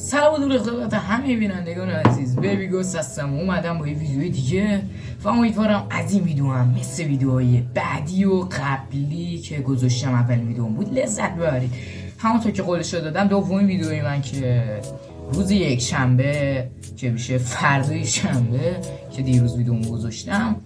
سلام و دور خدمت همه بینندگان عزیز. بیبی گوست هستم، اومدم با یه ویدیوی دیگه و امیدوارم از این ویدیو هم مثل ویدیوهای بعدی و قبلی که گذاشتم اولین ویدیوم بود لذت ببرید. همونطور که قولش دادم دومین ویدیوی من که روز یک شنبه که میشه فردای شنبه که دیروز ویدیومو گذاشتم،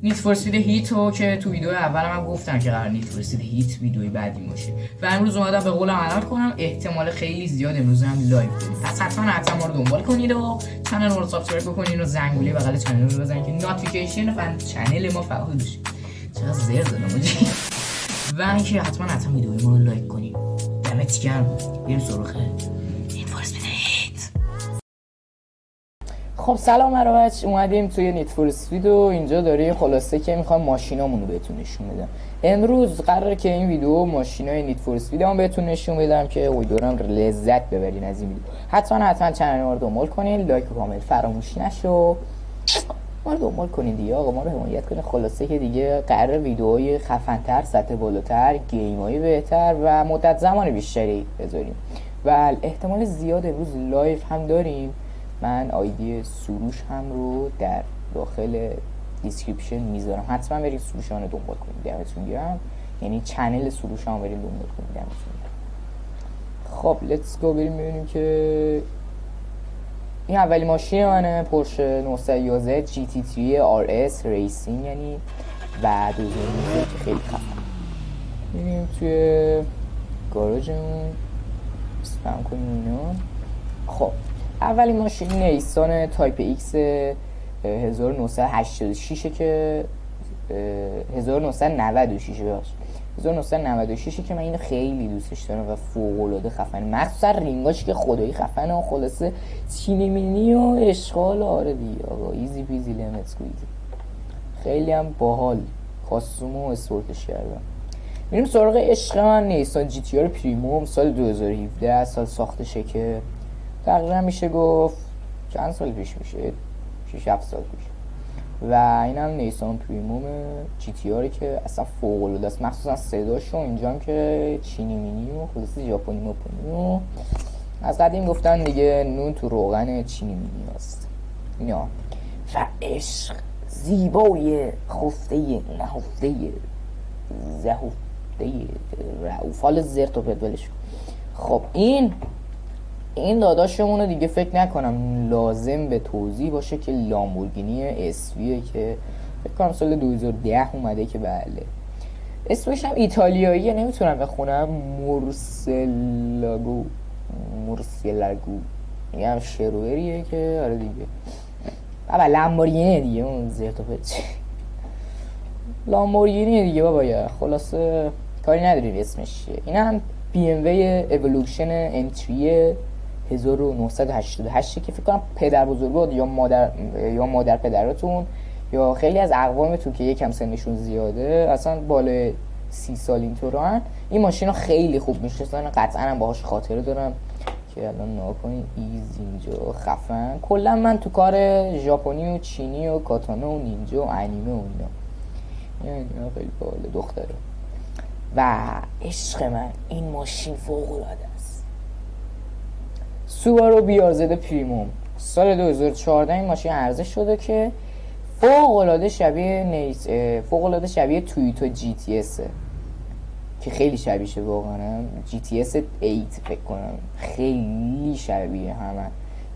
نیت فور اسپید هیتو که تو ویدیو اولم هم گفتم که قرار نیت فور اسپید هیت ویدیوی بعدی باشه و امروز اومدم به قولم عمل کنم. احتمال خیلی زیاد امروز هم لایو بدیم، پس حتما ما رو دنبال کنید و چنل ما رو سابسکرایب بکنید و زنگوله بغل چنل رو بزنید که نوتیفیکیشن چنل ما فعال بشه. چقدر زر زدم و اینکه حتما ویدیوی ما رو لایک کنید. دمت گرم. بریم سراغ نیت فور اسپید هیت. خب سلام بچه، اومدیم توی نیت فور اسپید و اینجا داره خلاصه که میخوام ماشینامون رو بهتون نشون بدم. امروز قراره که این ویدیو ماشینای نیت فور اسپید هم بهتون نشون بدم که امیدوارم لذت ببرین از این ویدیو. حتما چنل ما رو دنبال کنین، لایک و کامنت فراموش نشو. ما رو دنبال کنین دیگه آقا، ما رو حمایت کنین. خلاصه که دیگه قراره ویدیوهای خفن‌تر، سطح بالاتر، گیم‌های بهتر و مدت زمان بیشتری بذاریم و احتمال زیاد امروز لایو هم داریم. من آیدی سروش هم رو در داخل دیسکریپشن میذارم، حتما برید سروش رو دنبال کنید. دمتون گرم. یعنی چنل سروش هم برید دنبال کنید. دمتون گرم. خب لیتس گو بریم ببینیم که این اولی ماشین منه، پورشه 911 جی تی 3 آر اس ریسینگ یعنی و دوزونی که خیلی خفن. بریم توی گاراژمون اسپم کنیم اینو. خب اولین ماشین نیسان تایپ ایکس 1986 که 1996 که من اینو خیلی دوستش دارم و فوق العاده خفنه، مخصوصا رینگاش که خدایی خفنه و خلاصه چینیمینی و اشغال. آره دیگه آقا، ایزی پیزی لیمتس کویزی، خیلی هم باحال کاستوم و اسپورتش کردم. میریم سراغ عشق من، نیسان جی تی آر پریمیوم سال 2017 سال ساختشه که تقریبا میشه گفت چند سال پیش میشه، 6-7 سال پیش. و اینم نیسان پریمیوم جی تی آر که اصلا فوق العاده است، مخصوصا صداشو. اینجا هم که چینی مینی و خلاص ژاپنی و از قدیم گفتن دیگه نون تو روغن چینی مینی است اینا. و عشق زیبای خفته نهفته زهفته رعوفال زرت و پدولش. خب این داداشمونو دیگه فکر نکنم لازم به توضیح باشه که لامبورگینی اسویه که فکر کنم سال 2010 اومده که بله اسمش هم ایتالیاییه، نمیتونم بخونم. مورسلاگو این هم شروریه که آره دیگه بابا لامبورگینی دیگه، اون زرت و پت لامبورگینی دیگه بابا. خلاصه کاری نداریم اسمش چیه. این هم بی ام وی اِوولوشن M3 1988 که فکر کنم پدر بزرگوار یا مادر پدراتون یا خیلی از اقوامتون که یکم سنشون زیاده اصلا بالای 30 سال اینطورن این ماشین رو خیلی خوب میشناسن. قطعا هم باهاش خاطره دارم که الان نگاه کنید ایز اینجا خفن. کلا من تو کار ژاپنی و چینی و کاتانا و نینجا و انیمه و اینا خیلی باحال دختره. و عشق من این ماشین فوق العاده است. سوبارو بیارزد پریمیوم سال 2014 این ماشین عرضه شده که فوق العاده شبیه تویوتا جی تی اس که خیلی شبیهشه واقعا. جی تی اس 8 فکر کنم خیلی شبیه همه.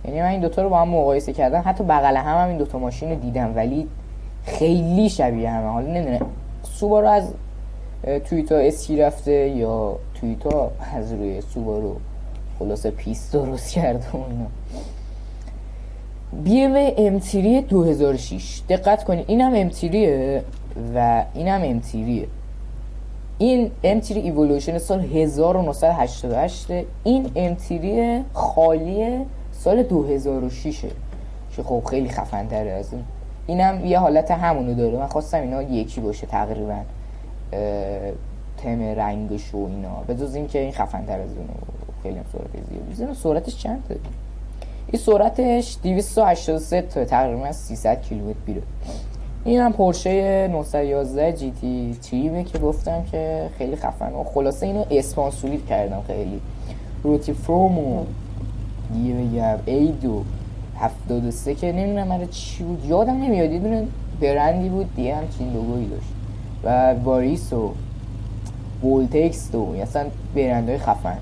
یعنی من این دوتا رو با هم مقایسه کردم، حتی بغل هم این دوتا ماشین رو دیدم ولی خیلی شبیه همه. حالا نمیدونم سوبارو از تویوتا اسکی رفته یا تویوتا از روی سوبارو خلاصه پیست درست کرده اونا. بی ام ام 3 2006 دقت کنید، اینم ام 3 و اینم ام 3. این ام 3 ایولوشن سال 1988، این ام 3 خالی سال 2006 که خب خیلی خفن تره از این. اینم یه حالت همونو داره. من خواستم اینا یکی باشه تقریبا تم رنگش و اینا، به جز این که این خفن تر از اونه. خیلی هم سرعت زیاد. سرعتش چنده؟ این سرعتش 283 تا تقریبا 300 کیلومتر میره. این هم پورشه 911 جی تی 3 که گفتم که خیلی خفن و خلاصه اینو اسپانسوری کردم. خیلی روتی فروم و دیگه بگم ایدو 73 که نمیدونم برای چی بود یادم نمیاد، یه دونه برندی بود دیگه همچین لوگویی داشت و واریس و ولتکس و اصلا برندهای خفن.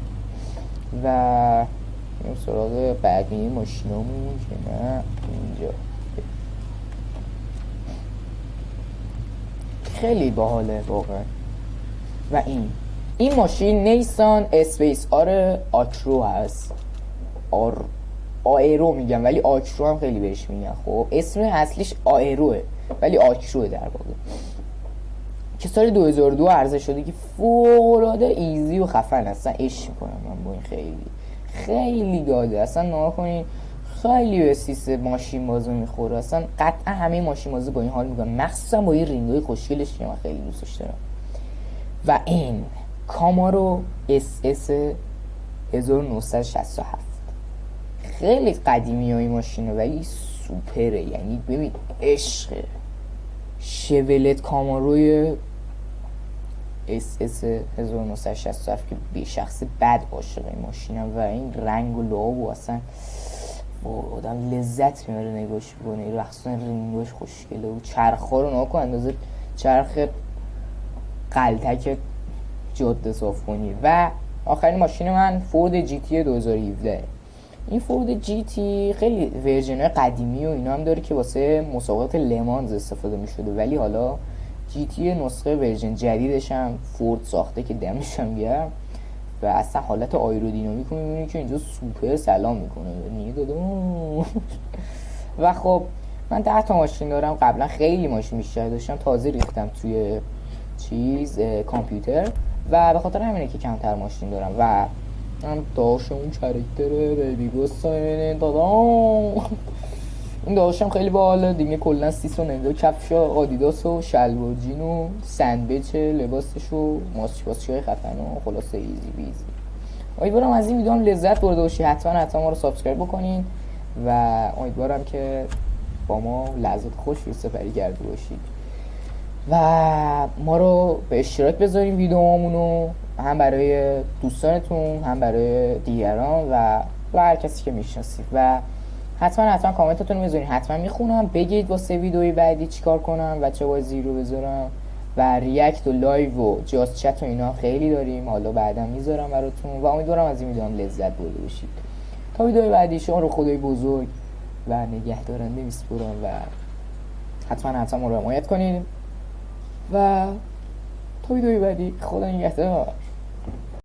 و این سراغ بقیه ماشینامون که نه اینجا خیلی باحاله واقعا. و این ماشین نیسان اسپیس آر آکرو هست، آیرو میگم ولی آکرو هم خیلی بهش میگن. خب اسم اصلیش آیروه ولی آکروه در واقع، که سال 2002 عرضه شده که فوق‌العاده ایزی و خفن اصلا عشق میکنم من با این، خیلی خیلی گاده اصلا. نها کنین خیلی به سیس ماشین بازو میخوره اصلا، قطعا همه ماشین بازو با این حال میکنن، مخصوصا با این رینگای خوشگلش که من خیلی دوستش دارم. و این کامارو اس اس 1967 خیلی قدیمی های ماشینه ولی سوپره، یعنی ببین عشقه. شولت کاماروی اس اس 1967 که به شخص بد عاشق این ماشینم و این رنگ و لعاب و اصلا آدم لذت میبره نگاش بکنه، مخصوصا رینگاش خوشگله و چرخا رو نها کن اندازه چرخ قلتک جاده صاف کنی. و آخرین ماشین من فورد جی تی 2017. این فورد جی تی خیلی ورژن‌های قدیمی و اینا هم داره که واسه مسابقات لمانز استفاده می‌شده، ولی حالا جی تی نسخه ورژن جدیدش هم فورد ساخته که دمش هم گرم و اصلا حالت آیرودینامیک رو می‌بینی که اینجا سوپر سلام میکنه و خب من 10 تا ماشین دارم، قبلا خیلی ماشین بیشتر داشتم، تازه ریختم توی کامپیوتر و به خاطر همینه که کمتر ماشین دارم. و هم داشت اون کرکتر بیبی گوست دادام این داشتم خیلی باحاله دیگه، کلا 30 نمیده کفش آدیداس و شلوار جین و سندویچ لباسش و ماسک‌های خفن و خلاصه ایزی بیزی. امیدوارم از این ویدیو هم لذت برده باشی، حتما ما رو سابسکرایب بکنین و امیدوارم که با ما لحظات خوش رو سپری کرده باشید و ما رو به اشتراک بذارین ویدیوهامونو، هم برای دوستانتون هم برای دیگران و هر کسی که میشناسید. و حتما کامنتاتون رو بذارین، حتما میخونم، بگید واسه ویدیوی بعدی چیکار کنم و چه بازی رو بذارم. و ریاکت و لایو و جاست چت و اینا خیلی داریم، حالا بعدا میذارم براتون و امیدوارم از این ویدیو هم لذت برده باشید. تا ویدیوی بعدی شما رو خدای بزرگ و نگهدارنده میسپارم و حتما ما رو حمایت کنید و تا ویدیوی بعدی خدا نگهدار.